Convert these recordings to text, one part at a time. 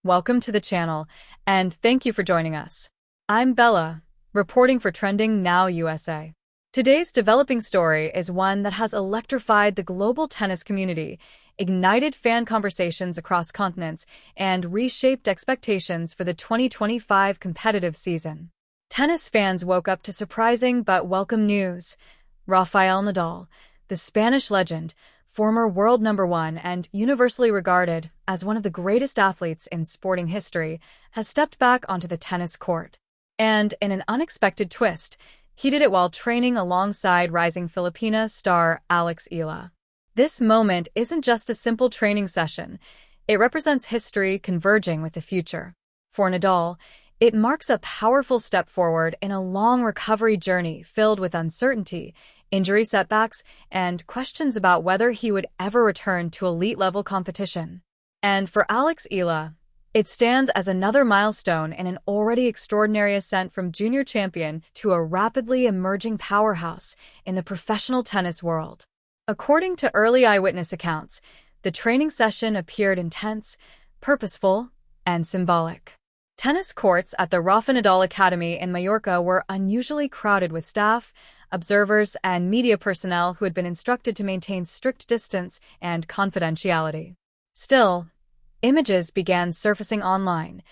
Welcome to the channel, and thank you for joining us. I'm Bella, reporting for Trending Now USA. Today's developing story is one that has electrified the global tennis community, ignited fan conversations across continents, and reshaped expectations for the 2025 competitive season. Tennis fans woke up to surprising but welcome news. Rafael Nadal, the Spanish legend, former world number one and universally regarded as one of the greatest athletes in sporting history, has stepped back onto the tennis court. And in an unexpected twist, he did it while training alongside rising Filipina star Alex Eala. This moment isn't just a simple training session. It represents history converging with the future. For Nadal, it marks a powerful step forward in a long recovery journey filled with uncertainty, injury setbacks, and questions about whether he would ever return to elite-level competition. And for Alex Eala, it stands as another milestone in an already extraordinary ascent from junior champion to a rapidly emerging powerhouse in the professional tennis world. According to early eyewitness accounts, the training session appeared intense, purposeful, and symbolic. Tennis courts at the Rafa Nadal Academy in Mallorca were unusually crowded with staff, observers, and media personnel who had been instructed to maintain strict distance and confidentiality. Still, images began surfacing online.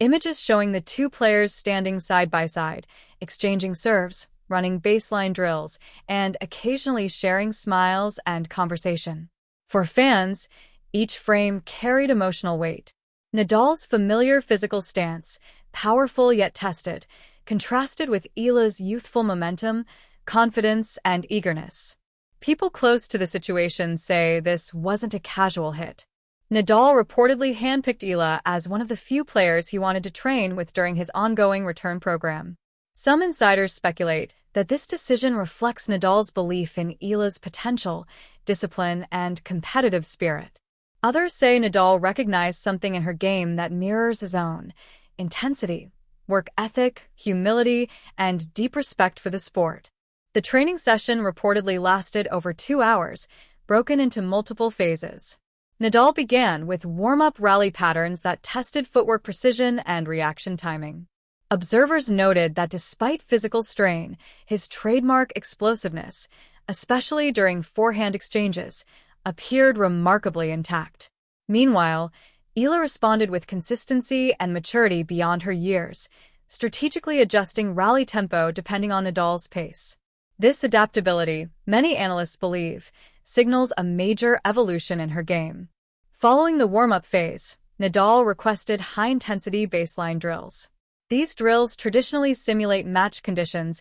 Images showing the two players standing side by side, exchanging serves, running baseline drills, and occasionally sharing smiles and conversation. For fans, each frame carried emotional weight. Nadal's familiar physical stance, powerful yet tested, contrasted with Eala's youthful momentum, confidence, and eagerness. People close to the situation say this wasn't a casual hit. Nadal reportedly handpicked Eala as one of the few players he wanted to train with during his ongoing return program. Some insiders speculate that this decision reflects Nadal's belief in Eala's potential, discipline, and competitive spirit. Others say Nadal recognized something in her game that mirrors his own: intensity, work ethic, humility, and deep respect for the sport. The training session reportedly lasted over 2 hours, broken into multiple phases. Nadal began with warm-up rally patterns that tested footwork precision and reaction timing. Observers noted that despite physical strain, his trademark explosiveness, especially during forehand exchanges, appeared remarkably intact. Meanwhile, Eala responded with consistency and maturity beyond her years, strategically adjusting rally tempo depending on Nadal's pace. This adaptability, many analysts believe, signals a major evolution in her game. Following the warm-up phase, Nadal requested high-intensity baseline drills. These drills traditionally simulate match conditions,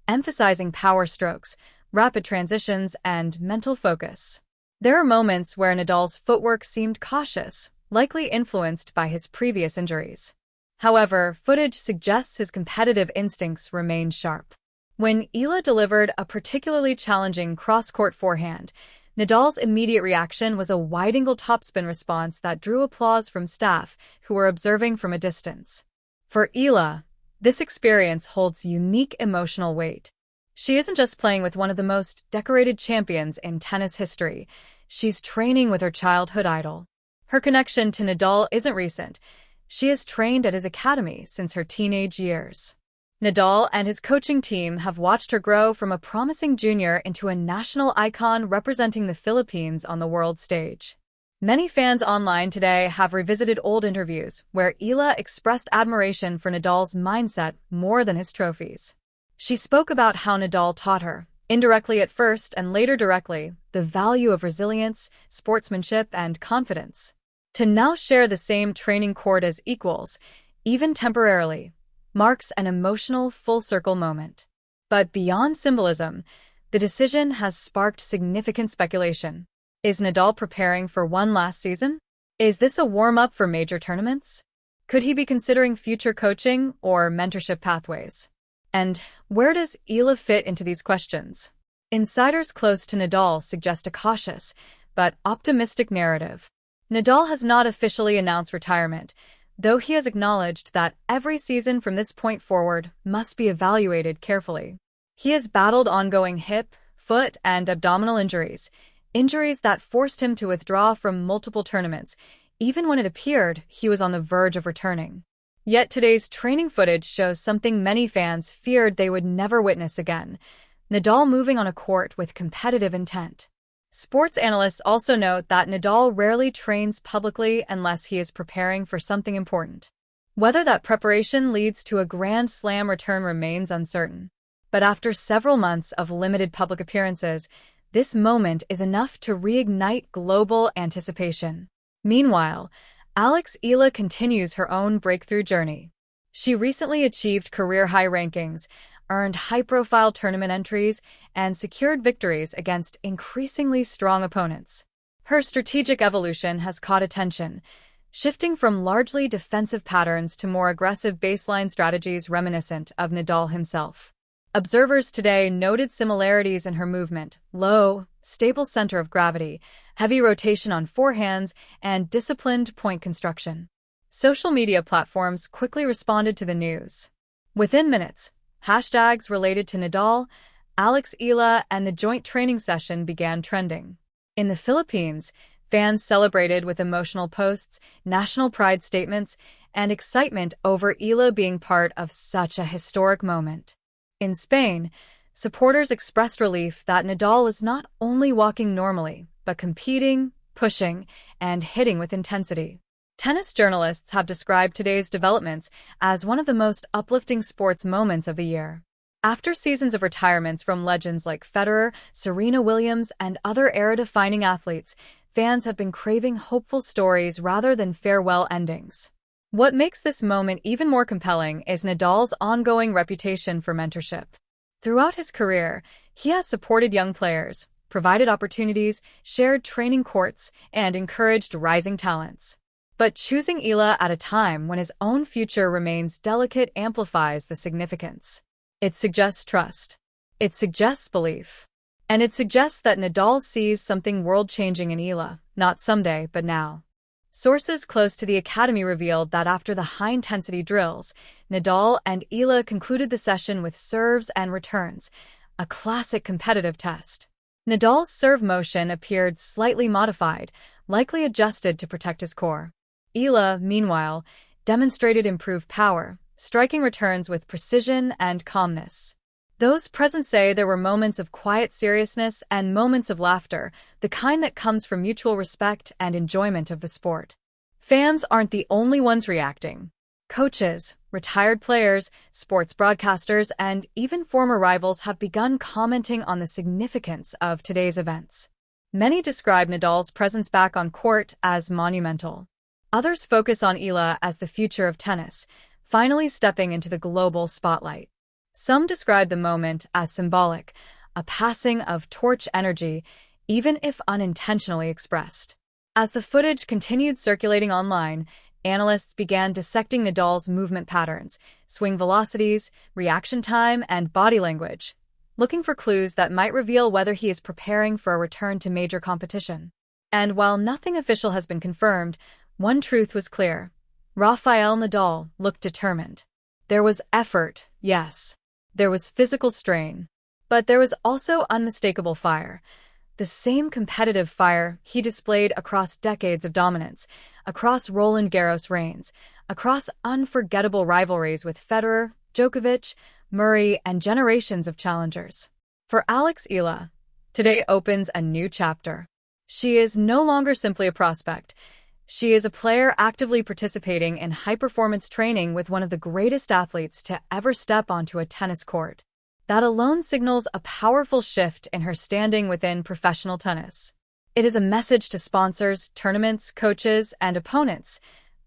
emphasizing power strokes, rapid transitions, and mental focus. There are moments where Nadal's footwork seemed cautious, likely influenced by his previous injuries. However, footage suggests his competitive instincts remained sharp. When Eala delivered a particularly challenging cross-court forehand, Nadal's immediate reaction was a wide-angle topspin response that drew applause from staff who were observing from a distance. For Eala, this experience holds unique emotional weight. She isn't just playing with one of the most decorated champions in tennis history. She's training with her childhood idol. Her connection to Nadal isn't recent. She has trained at his academy since her teenage years. Nadal and his coaching team have watched her grow from a promising junior into a national icon representing the Philippines on the world stage. Many fans online today have revisited old interviews where Eala expressed admiration for Nadal's mindset more than his trophies. She spoke about how Nadal taught her, indirectly at first and later directly, the value of resilience, sportsmanship, and confidence. To now share the same training court as equals, even temporarily, marks an emotional full-circle moment. But beyond symbolism, the decision has sparked significant speculation. Is Nadal preparing for one last season? Is this a warm-up for major tournaments? Could he be considering future coaching or mentorship pathways? And where does Eala fit into these questions? Insiders close to Nadal suggest a cautious but optimistic narrative. Nadal has not officially announced retirement, though he has acknowledged that every season from this point forward must be evaluated carefully. He has battled ongoing hip, foot, and abdominal injuries that forced him to withdraw from multiple tournaments, even when it appeared he was on the verge of returning. Yet today's training footage shows something many fans feared they would never witness again: Nadal moving on a court with competitive intent. Sports analysts also note that Nadal rarely trains publicly unless he is preparing for something important. Whether that preparation leads to a Grand Slam return remains uncertain. But after several months of limited public appearances, this moment is enough to reignite global anticipation. Meanwhile, Alex Eala continues her own breakthrough journey. She recently achieved career-high rankings, earned high-profile tournament entries, and secured victories against increasingly strong opponents. Her strategic evolution has caught attention, shifting from largely defensive patterns to more aggressive baseline strategies reminiscent of Nadal himself. Observers today noted similarities in her movement: low, stable center of gravity, heavy rotation on forehands, and disciplined point construction. Social media platforms quickly responded to the news. Within minutes, hashtags related to Nadal, Alex Eala, and the joint training session began trending. In the Philippines, fans celebrated with emotional posts, national pride statements, and excitement over Eala being part of such a historic moment. In Spain, supporters expressed relief that Nadal was not only walking normally, but competing, pushing, and hitting with intensity. Tennis journalists have described today's developments as one of the most uplifting sports moments of the year. After seasons of retirements from legends like Federer, Serena Williams, and other era-defining athletes, fans have been craving hopeful stories rather than farewell endings. What makes this moment even more compelling is Nadal's ongoing reputation for mentorship. Throughout his career, he has supported young players, provided opportunities, shared training courts, and encouraged rising talents. But choosing Eala at a time when his own future remains delicate amplifies the significance. It suggests trust. It suggests belief. And it suggests that Nadal sees something world-changing in Eala, not someday, but now. Sources close to the Academy revealed that after the high-intensity drills, Nadal and Eala concluded the session with serves and returns, a classic competitive test. Nadal's serve motion appeared slightly modified, likely adjusted to protect his core. Eala, meanwhile, demonstrated improved power, striking returns with precision and calmness. Those present say there were moments of quiet seriousness and moments of laughter, the kind that comes from mutual respect and enjoyment of the sport. Fans aren't the only ones reacting. Coaches, retired players, sports broadcasters, and even former rivals have begun commenting on the significance of today's events. Many describe Nadal's presence back on court as monumental. Others focus on Eala as the future of tennis, finally stepping into the global spotlight. Some describe the moment as symbolic, a passing of torch energy, even if unintentionally expressed. As the footage continued circulating online, analysts began dissecting Nadal's movement patterns, swing velocities, reaction time, and body language, looking for clues that might reveal whether he is preparing for a return to major competition. And while nothing official has been confirmed, one truth was clear: Rafael Nadal looked determined. There was effort, yes. There was physical strain. But there was also unmistakable fire. The same competitive fire he displayed across decades of dominance, across Roland Garros reigns, across unforgettable rivalries with Federer, Djokovic, Murray, and generations of challengers. For Alex Eala, today opens a new chapter. She is no longer simply a prospect. She is a player actively participating in high-performance training with one of the greatest athletes to ever step onto a tennis court. That alone signals a powerful shift in her standing within professional tennis. It is a message to sponsors, tournaments, coaches, and opponents.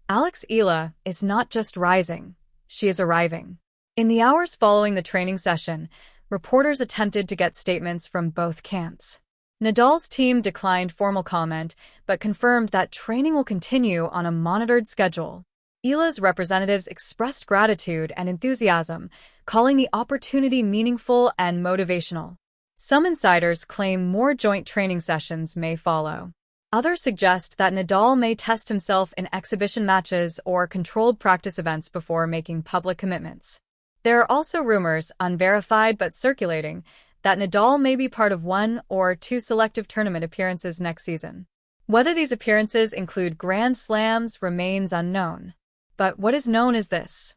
Alex Eala is not just rising, she is arriving. In the hours following the training session, reporters attempted to get statements from both camps. Nadal's team declined formal comment, but confirmed that training will continue on a monitored schedule. Eala's representatives expressed gratitude and enthusiasm, calling the opportunity meaningful and motivational. Some insiders claim more joint training sessions may follow. Others suggest that Nadal may test himself in exhibition matches or controlled practice events before making public commitments. There are also rumors, unverified but circulating, that Nadal may be part of one or two selective tournament appearances next season. Whether these appearances include Grand Slams remains unknown. But what is known is this: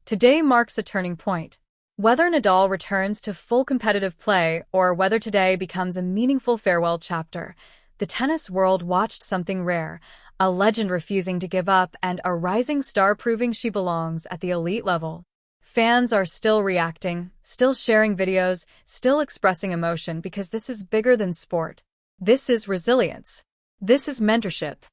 today marks a turning point. Whether Nadal returns to full competitive play or whether today becomes a meaningful farewell chapter, the tennis world watched something rare, a legend refusing to give up and a rising star proving she belongs at the elite level. Fans are still reacting, still sharing videos, still expressing emotion because this is bigger than sport. This is resilience. This is mentorship.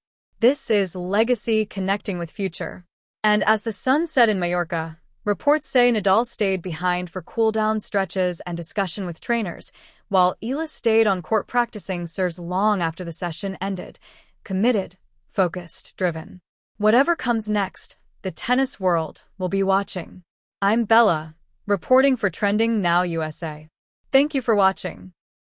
This is legacy connecting with future. And as the sun set in Mallorca, reports say Nadal stayed behind for cool-down stretches and discussion with trainers, while Eala stayed on court practicing serves long after the session ended, committed, focused, driven. Whatever comes next, the tennis world will be watching. I'm Bella, reporting for Trending Now USA. Thank you for watching.